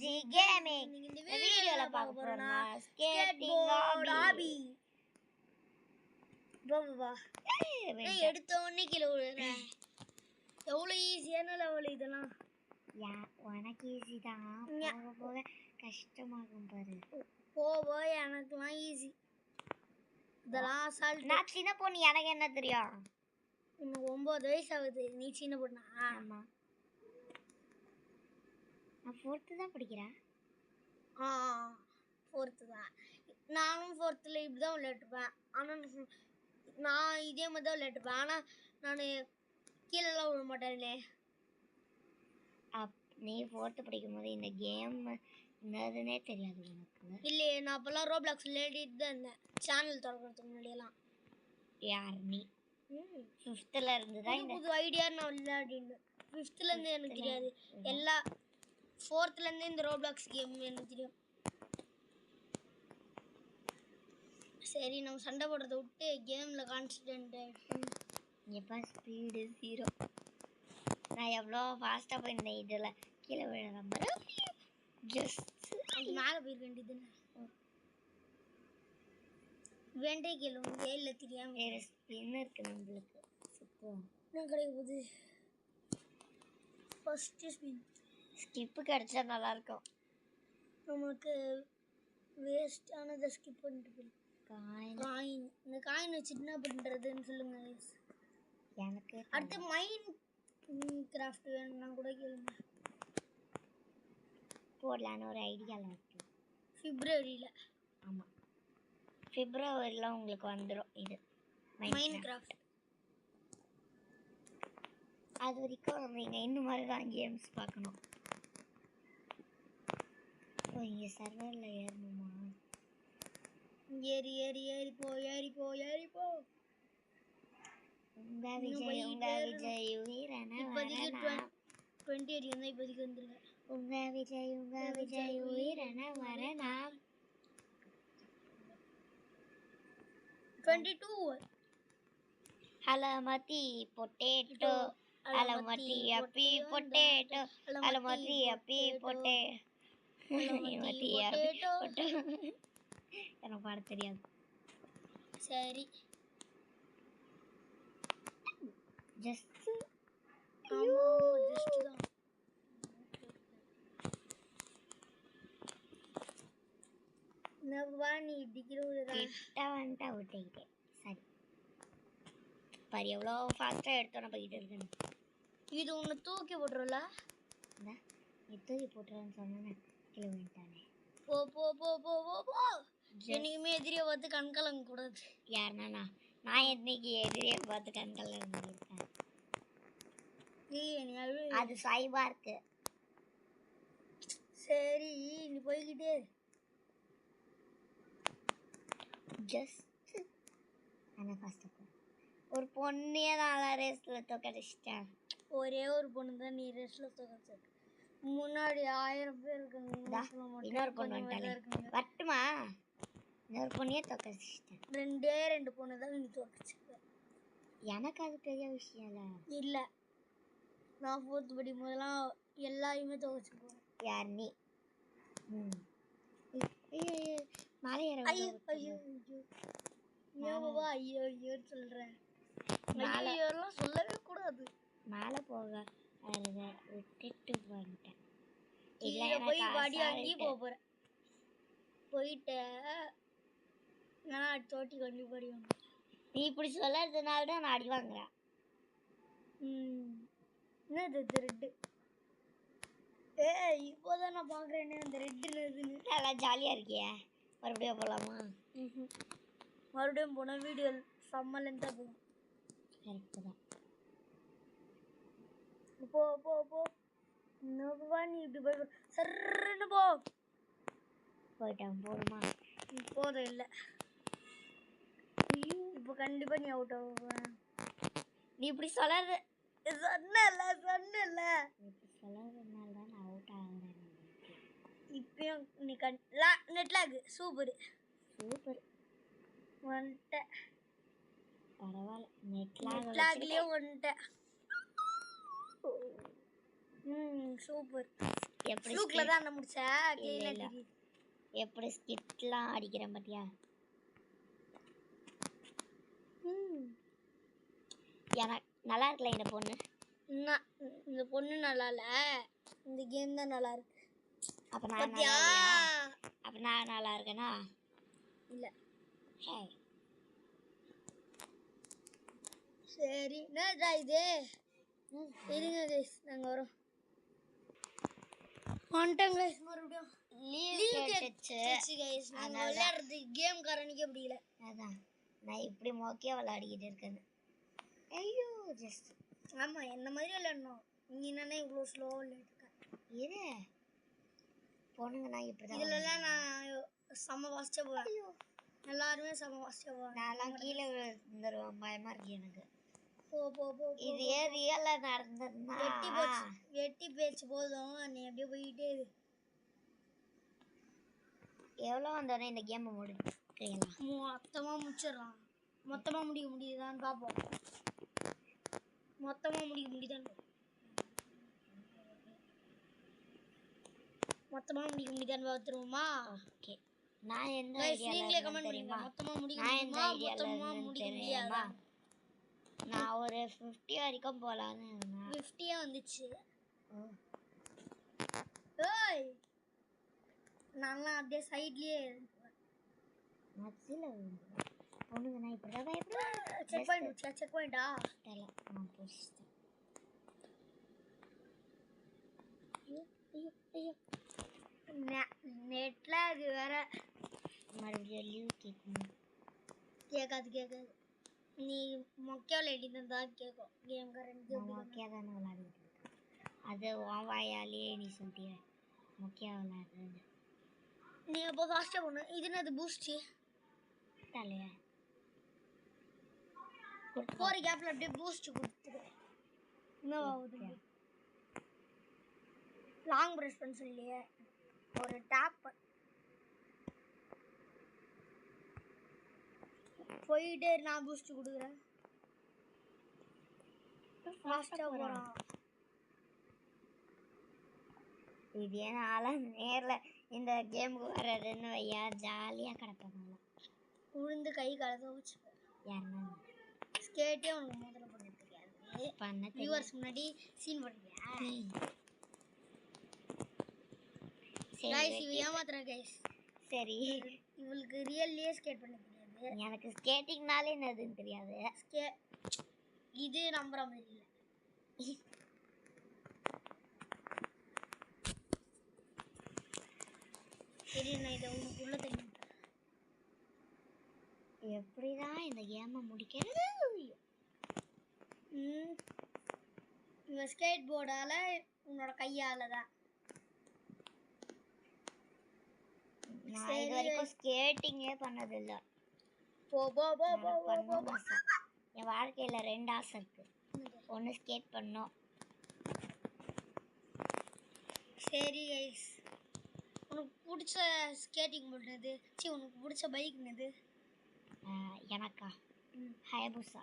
G gaming. இந்த வீடியோல பார்க்க போறோம்னா ஸ்கேட்டிங் ஹாபி. வா ஏய் எடுத்த உடனே கீழ விழுறேன். எவ்வளவு ஈஸியான லெவல் இதெல்லாம். உனக்கு ஈஸி தான், போக போக கஷ்டமாகும் பாரு. போவோ எனக்குலாம் ஈஸி. இதெல்லாம் அசால்ட். நான் சின்ன பொண்ணு, எனக்கு என்ன தெரியும்? இன்னும் 9 வயசு ஆகுது. நீ சின்ன பொண்ணா? ஆமா, நான் 4th தான் படிக்கிறேன். 4th தான். நானும் 4th இப்படி தான் விளையாட்டுப்பேன். ஆனால் நான் இதே மாதிரி தான் விளையாட்டுப்பேன். ஆனால் நான் கீழெல்லாம் விட மாட்டேன்லே. நீ 4th படிக்கும் போது இந்த கேம் என்னதுன்னே தெரியாது உனக்கு? இல்லையே, நான் அப்போல்லாம் ரோப்ளாக்ஸ் விளையாடிட்டு தான் இருந்தேன். சேனல் திறக்கிறதுக்கு முன்னாடியெல்லாம். யார் நீ? 5th இருந்து தான் இந்த புது ஐடியா நான் விளையாடினேன். 5th இருந்து எனக்கு தெரியாது. எல்லா 4th இருந்து இந்த ரோப்ளாக்ஸ் கேம் எனக்கு தெரியும். சரி, நம்ம சண்டை போடுறத விட்டு கேமில் கான்சன்ட்ரேட் ஆகிடும். எப்போ ஸ்பீடு 0. நான் எவ்வளோ ஃபாஸ்ட்டாக போயிருந்தேன். இதில் கீழே விழுற மாதிரி ஜஸ்ட் அது மேலே போயிருக்க வேண்டியதுன்னு வேண்டே கீழே வேலை தெரியாமல் வேறு ஸ்பின் இருக்குது நம்மளுக்கு. என்ன கிடைக்க போகுது? ஃபஸ்ட்டு ஸ்கிப்பு கிடச்சா நல்லாயிருக்கும். நமக்கு வேஸ்டானதை ஸ்கிப் பண்ணிட்டு போயிடும். காயின் இந்த காயின் வச்சுட்டு என்ன பண்ணுறதுன்னு சொல்லுங்க. எனக்கு அடுத்து மைண்ட் கிராஃப்ட் வேணும்னா கூட கேளுங்க, போடலான்னு ஒரு ஐடியாவில் இருக்குது. பிப்ரவரியில். ஆமாம், பிப்ரவரியில் உங்களுக்கு வந்துடும் இது மைண்ட் கிராஃப்ட். அது வரைக்கும் நீங்கள் இந்த மாதிரி தான் கேம்ஸ் பார்க்கணும். ஓ, இங்கே சர்வரில் ஏறணுமா? ஏறி ஏறி ஏறி போ ஏறி போ ஏறி போ. உங்க விஜய் உயிரான இப்போதைக்கு 20 வரைக்கும் தான் இப்போதைக்கு வந்துருங்க. உங்க விஜய் உயிரான வரனா 22. அலமதி பொட்டேட்டோ அலமதி அப்பி பொட்டேட்டோ அலமதி அப்பி பொட்டேட்டோ. எனக்கு பாட தெரியாது. சரி, ஜஸ்ட் தான். நீ டிகிரி வந்துட்டா விட்டுக்கிட்டேன். சரி பாரு, எவ்வளோ ஃபாஸ்ட்டாக எடுத்தோன்னு போய்கிட்டு இருக்குன்னு. இது ஒன்று தூக்கி போட்டுருல? நீ தூக்கி போட்டுருன்னு சொன்னேன்னு கீழே விட்டானே. போ போ போ போ போ போ. என்னைக்குமே எதிரியை பார்த்து கண்கலங்க கூடாது. யாருனா நான் என்னைக்கு எதிரியை பார்த்து கண்கலங்க இருக்கேன்? அது சாய்பா இருக்கு. சரி, நீ போய்கிட்டே ஜஸ்ட் ஆனால் ஃபஸ்ட்டு ஒரு பொண்ணையே நான் ரேஸில் தோக்கடிச்சிட்டேன். ஒரே ஒரு பொண்ணு தான் நீ ரேஸில் தோக்கடிச்சிருக்க. முன்னாடி 1000 பேர் இருக்காங்க. இன்னொரு பொண்ணு வந்துட்டாலே வட்டுமா? இன்னொரு பொண்ணையே தோக்கடிச்சிட்டேன். 2 பொண்ணு தான் நீ தோக்கடிச்சிருக்க. எனக்கு அது பெரிய விஷயம் இல்லை. நான் 4th படிக்கும் போதெல்லாம் எல்லாரையுமே தோக்கடிச்சிருக்கேன். யார் நீ? மலை ஏற. ஐயோ ஐயோ ஐயோ ஐயோ ஐயோ சொல்கிறேன். ஐயோலாம் சொல்லவே கூடாது. மேலே போக விட்டுட்டு வந்துட்டேன். இல்லை, போய் வாடி வாங்கி போக போகிறேன். போயிட்டு நான் அடுத்த வாட்டி கண்டிப்பாக அடி வாங்க. நீ இப்படி சொல்லறதுனால தான் நான் அடி வாங்குறேன். என்னது ரெட்டு? இப்போதான் நான் பார்க்குறேன்னே அந்த ரெட்டுன்னு. நல்லா ஜாலியாக இருக்கியா? மறுபடியும் போகலாமா? மறுபடியும் போனால் வீடியோ செம்மலேருந்து தான் போகும். கரெக்டு தான். போ போ போ. நோவா நீ இப்படி போய் சர்ன்னு போ. போயிட்டான். போடுமா? போதும். இல்லை, இப்போ கண்டிப்பாக நீ அவுட் ஆகுவேன். நீ இப்படி சொல்லாத. சொன்னல இப்படி சொல்லாததுனால தான் நான் அவுட் ஆகிறேன். இப்பயும் நீ நெட்லாக் சூப்பர் வந்துட்டேன். பரவாயில்ல, நெட்லாக்லேயும் வந்துட்டேன். சூப்பர். எப்படி ஃப்ளூக்ல தான் நான் முடிச்சேன். கையில இல்ல. தெரியுது. எப்படி ஸ்கிட்லாம் அடிக்கிறேன் பாத்தியா? எனக்கு நல்லா இருக்குல்ல இந்த பொண்ணு. இந்த பொண்ணு நல்லா இல்ல, இந்த கேம் தான் நல்லா இருக்கு. அப்ப நான் நல்லா இல்லையா? அப்ப நான் நல்லா இருக்கேனா? இல்ல. ஹே சரி, என்னடா இது? இருங்க கைஸ், நாங்க வரோம். வந்துட்டோம் கைஸ், மறுபடியும் லீவ் கேட்டுச்சு கைஸ். நாங்க விளையாடுறது கேம் காரனுக்கே பிடிக்கல. அதான் நான் இப்படி மொக்கையா விளையாடிக்கிட்டு இருக்கேன். ஐயோ ஜஸ்ட் ஆமா, என்ன மாதிரி விளையாடணும். நீ என்னன்னா இவ்வளோ ஸ்லோவா விளையாடுக்க? இரு பொண்ணுங்க நான் இப்படிதான். இதுலலாம் நான் செம்ம வாசிச்சா போவேன். எல்லாருமே செம்ம வாசிச்சா போவேன். நான்லாம் கீழே விழுந்துருவேன், பயமா இருக்கு எனக்கு. போ போ போ. இது ஏன் ரியலா நடந்ததுன்னா வெட்டி பேச்சு போதும், நீ அப்படியே போயிட்டே இரு. எவ்வளோ வந்தோடனே இந்த கேமை முடிக்கலாம். மொத்தமாக முடிச்சிடலாம். மொத்தமாக முடிக்க முடியுதான்னு பார்ப்போம். மொத்தமாக முடிக்க முடியுதான்னு பார்த்துருவோமா? ஓகே. நான் எந்த நீங்களே கமெண்ட் பண்ணுங்க. மொத்தமாக முடிக்க முடியுமா, மொத்தமாக முடிக்க முடியாதா? நான் ஒரு 50 வரைக்கும் போகலான்னு. 50 வந்துச்சு. ஏய், நான்லாம் அப்படியே சைட்லயே மத்தியில் பொண்ணுங்க நான் இப்படி தான் பயப்படுவேன். செக் பாயிண்டா தெரியல, நான் போச்சுட்டேன். நெட்ல அது வேற. மறுபடியும் லீவ் கேட்காது. நீ மொக்கையா விளையாடினா கேட்கும். கேம் கரண்ட் மொக்கையா தானே விளையாடிட்டு இருக்கேன். அது உன் வாயாலே நீ சொல்லிட்டிய மொக்கையா விளையாடுறது. நீ அப்போ ஃபாஸ்ட்டாக பண்ணு. இது என்னது பூஸ்ட் தலையா போகிற கேப்பில் அப்படியே பூஸ்ட் கொடுத்துரு. என்ன ஆகுது? லாங் ப்ரெஸ் பண்ண சொல்லியே ஒரு டேப் போயிட்டே நான் பூஸ்ட் கொடுக்குறேன். ஃபாஸ்ட்டாக போகிறான். இதே நாளாக நேரில் இந்த கேமுக்கு வர்றதுன்னு வையா ஜாலியாக கிடப்பாங்க. உளுந்து கை காலை வச்சுப்பேன். யாருன்னா ஸ்கேட்டே உனக்கு முதல்ல பண்ண தெரியாது. பண்ண வியூவர்ஸ் முன்னாடி சீன் பண்ணுறியா? கைஸ், இவ ஏமாத்துறா கைஸ். சரி, இவளுக்கு ரியல்லியே ஸ்கேட் பண்ண தெரியாது. எனக்கு ஸ்கேட்டிங்னாலே என்னதுன்னு தெரியாது. இது நம்புற மாதிரி இல்லை. சரி, நான் இதை உனக்கு உள்ள தெரியும். எப்படிதான் இந்த கேமை முடிக்கிறது? இந்த ஸ்கேட் போர்டால உன்னோட கையால தான். நான் இது வரைக்கும் ஸ்கேட்டிங்கே பண்ணதில்லை. போ போ போ போ போ. என் வாழ்க்கையில் 2 ஆசை இருக்கு. ஒன்று ஸ்கேட் பண்ணோம். சரி கைஸ், உனக்கு பிடிச்ச ஸ்கேட்டிங் பண்ணுறது, உனக்கு பிடிச்ச பைக் என்னது? எனக்கா ஹயபுசா.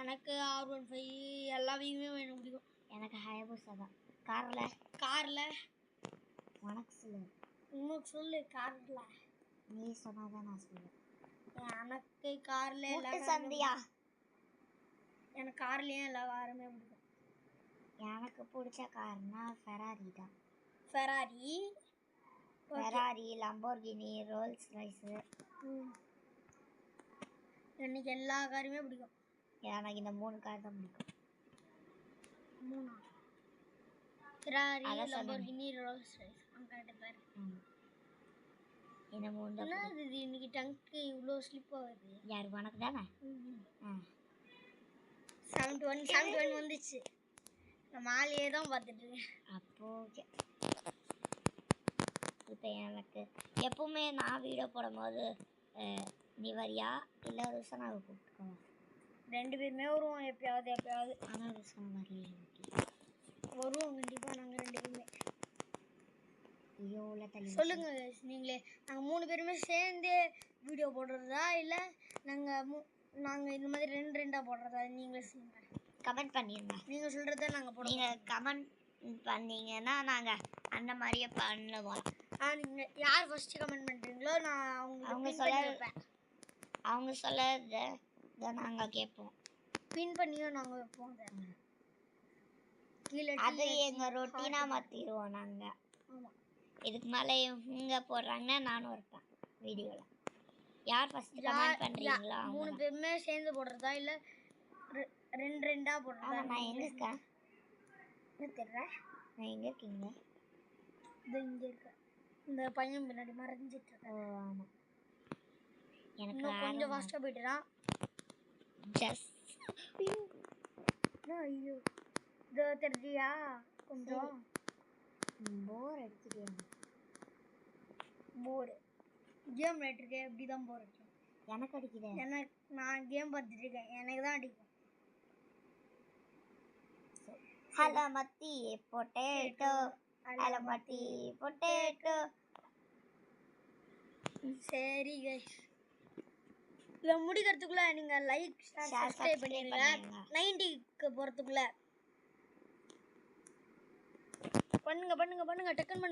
எனக்கு R15 எல்லா பைக்குமே எனக்கு பிடிக்கும். எனக்கு ஹயபுசா தான். காரில் உனக்கு சொல்லு. உனக்கு சொல்லு. காரில் நீ சொன்னாதான் நான் சொல்லுவேன். எனக்கு காரில் சந்தியா. எனக்கு கார்லேயும் எல்லா காருமே பிடிக்கும். எனக்கு பிடிச்ச கார்னா ஃபெராரி தான். Ferrari, Lamborghini, Rolls Royce. எனக்கு எல்லா காருமே பிடிக்கும். எனக்கு இந்த 3 கார் தான் பிடிக்கும். 3 ஃபெராரி, லம்போர்கினி, ரோல்ஸ் ராய்ஸ். இந்த 3 தான். என்னது இது இன்னைக்கு டங்க்கு இவ்வளோ ஸ்லிப் ஆகுது? யார் உனக்கு தானே? 71 வந்துச்சு. நான் மாலையே தான் பார்த்துட்டு இருக்கேன். அப்போ ஓகே. இப்போ எனக்கு எப்பவுமே நான் வீடியோ போடும்போது நீ வரியா இல்லை ருசனாவை கூப்பிட்டுக்கோவா? 2 பேருமே வருவோம் எப்பயாவது. ஆனால் ருசனா வரலையே. வருவோம் கண்டிப்பாக. நாங்கள் 2 பேருமே. ஐயோ தள்ளி சொல்லுங்க நீங்களே. நாங்கள் 3 பேருமே சேர்ந்து வீடியோ போடுறதா இல்லை நாங்கள் இந்த மாதிரி 2 போடுறதா? நீங்களே சொல்லுங்கள். கமெண்ட் பண்ணிருங்க. நீங்கள் சொல்கிறத நாங்கள் போடுவோம். நீங்கள் கமெண்ட் பண்ணீங்கன்னா நாங்கள் அந்த மாதிரியே பண்ணுவோம். நீங்கள் யார் ஃபஸ்ட்டு கமெண்ட் பண்ணுறீங்களோ நான் அவங்க அவங்களுக்கு சொல்ல வைப்பேன். அவங்க சொல்லதை நாங்கள் கேட்போம். பின் பண்ணியும் நாங்கள் வைப்போம். அதை கீழே அது எங்கள் ரொட்டீனாக மாற்றிடுவோம் நாங்கள். ஆமாம். இதுக்கு மேலே இவங்க போடுறாங்கன்னா நானும் இருப்பேன் வீடியோவில். யார் ஃபஸ்ட்டு கமெண்ட் பண்ணுறீங்களா 3 பேருமே சேர்ந்து போடுறதா இல்லை ரெண்டாக போடுறதா? நான் எங்கே இருக்கேன்? என்ன தெரியல. நான் எங்கே இருக்கீங்க? இது இங்கே இருக்கேன். இந்த பையன் பின்னாடி மறைஞ்சிட்டு இருக்கேன். ஓ ஆமாம். எனக்கு இன்னும் கொஞ்சம் ஃபாஸ்ட்டாக போயிட்டுறான். ஜஸ்ட் ஐயோ இதோ தெரிஞ்சியா கொஞ்சம் போர் அடிச்சுட்டு போர் கேம் விளையாட்டுருக்கேன். எப்படி தான் போர் அடிக்கும்? எனக்கு அடிக்குது. எனக்கு நான் கேம் பார்த்துட்டு இருக்கேன், எனக்கு தான் அடிக்கும். அலமத்தி பொட்டேட்டோ அலமத்தி பொட்டேட்டோ. சரி கைஸ், இதை முடிக்கிறதுக்குள்ள நீங்கள் லைக் சப்ஸ்கிரைப் பண்ணிடுங்க. 90க்கு போகிறதுக்குள்ள பண்ணுங்க பண்ணுங்க பண்ணுங்க, டக்குன்னு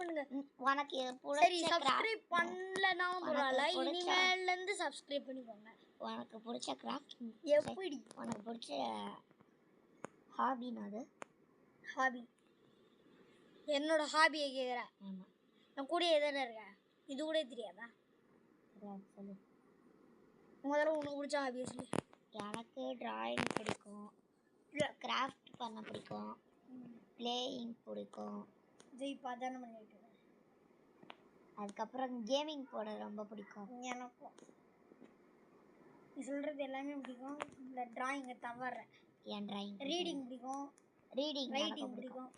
பண்ணுங்க. உனக்கு சரி, சப்ஸ்கிரைப் பண்ணலனா பரவாயில்ல, இனிமேல்ல இருந்து சப்ஸ்கிரைப் பண்ணிக்கோங்க. உனக்கு பிடிச்ச கிராஃப்ட் எப்படி? உனக்கு பிடிச்ச ஹாபின்னு அது ஹாபி? என்னோட ஹாபியை கேட்குறேன். ஆமாம். நான் கூட எதானே இருக்கேன், இது கூட தெரியாதா? சொல்லு. முதல்ல உனக்கு பிடிச்ச ஹாபியை சொல்லு. எனக்கு டிராயிங் பிடிக்கும், கிராஃப்ட் பண்ண பிடிக்கும், பிளேயிங் பிடிக்கும். இது இப்போ அதானே பண்ணிட்டு இருக்கேன். அதுக்கப்புறம் கேமிங் போட ரொம்ப பிடிக்கும். எனக்கும் நீ சொல்கிறது எல்லாமே பிடிக்கும். இந்த டிராயிங்கை தவிர என் டிராயிங். ரீடிங் பிடிக்கும், ரைட்டிங் பிடிக்கும்.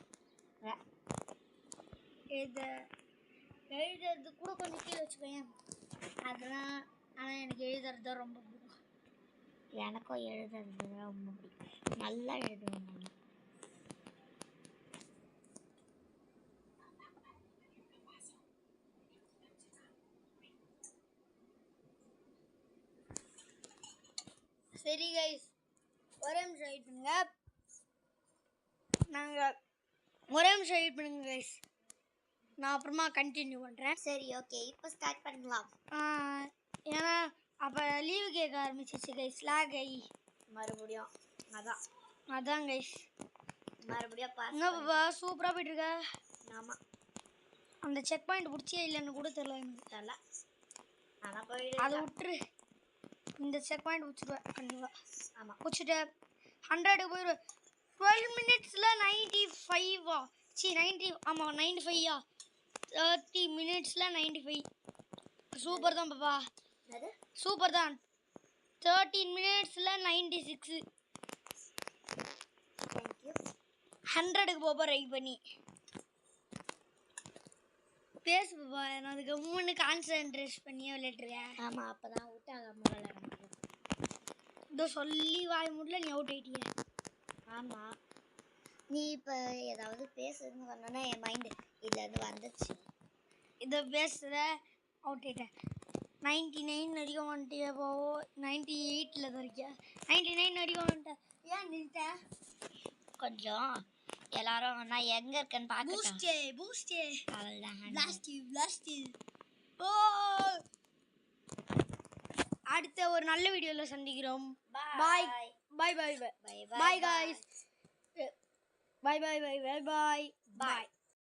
எழுதுறது கூட கொஞ்சம் கீழே வச்சுக்கோங்க அதெல்லாம். ஆனால் எனக்கு எழுதுறது தான் ரொம்ப பிடிக்கும். எனக்கும் எழுதுறது ரொம்ப பிடிக்கும், நல்லா எழுதுவேன் நான். சரி கைஸ், ஒரே நிமிஷம் வெயிட் பண்ணுங்க. ஒரே நிமிஷம் வெயிட் பண்ணுங்க கைஸ், நான் அப்புறமா கண்டினியூ பண்ணுறேன். சரி ஓகே, இப்போ ஸ்டார்ட் பண்ணலாம். ஏன்னா அப்போ லீவு கேட்க ஆரம்பிச்சிச்சு கைஸ், லாக் ஆகி மறுபடியும். அதான் கைஸ், மறுபடியும் என்னப்பா சூப்பராக போயிட்டுருக்க. ஆமாம். அந்த செக் பாயிண்ட் பிடிச்சியே இல்லைன்னு கூட தெரியல எனக்கு. தெரியல, ஆனால் போயிடு. அதை விட்டுரு, இந்த செக் பாயிண்ட் பிடிச்சிடுவேன் கண்டிப்பாக. ஆமாம், பிடிச்சிட்டு 100க்கு போயிடுவேன். 12 மினிட்ஸில் 95 90. ஆமாம் 95 30 மினிட்ஸில் 95. சூப்பர் தான் பாப்பா, சூப்பர் தான். 13 மினிட்ஸில் 96. 100க்கு போப்பா ரைட் பண்ணி பேசு பாப்பா. நான் அதுக்கு 3 கான்சன்ட்ரேட் பண்ணியே விளையாட்டுருக்கேன். ஆமாம், அப்போ தான் அவுட் ஆகாமல் விளையாட. இதோ சொல்லி வாய் முடியல, நீ அவுட் ஆகிட்டிய. ஆமாம், நீ இப்போ ஏதாவது பேசுன்னு சொன்னா என் மைண்டு இதுலேருந்து வந்துச்சு. இதை பேசுகிற அவுட் ஆகிட்டேன். 99 வரைக்கும் வந்துட்டியா? போ 98ல் வரைக்கும் 99 வரைக்கும் வந்துட்டேன். ஏன் நின்ட்டேன்? கொஞ்சம் எல்லாரும் நான் எங்கே இருக்கேன்னு பார்க்க. பூஸ்டே அவ்வளோதான். ஓ, அடுத்த ஒரு நல்ல வீடியோவில் சந்திக்கிறோம். பாய் பாய் பாய் பாய் பாய் காய்ஸ். பாய் பாய் பாய் பாய் பாய் பாய்.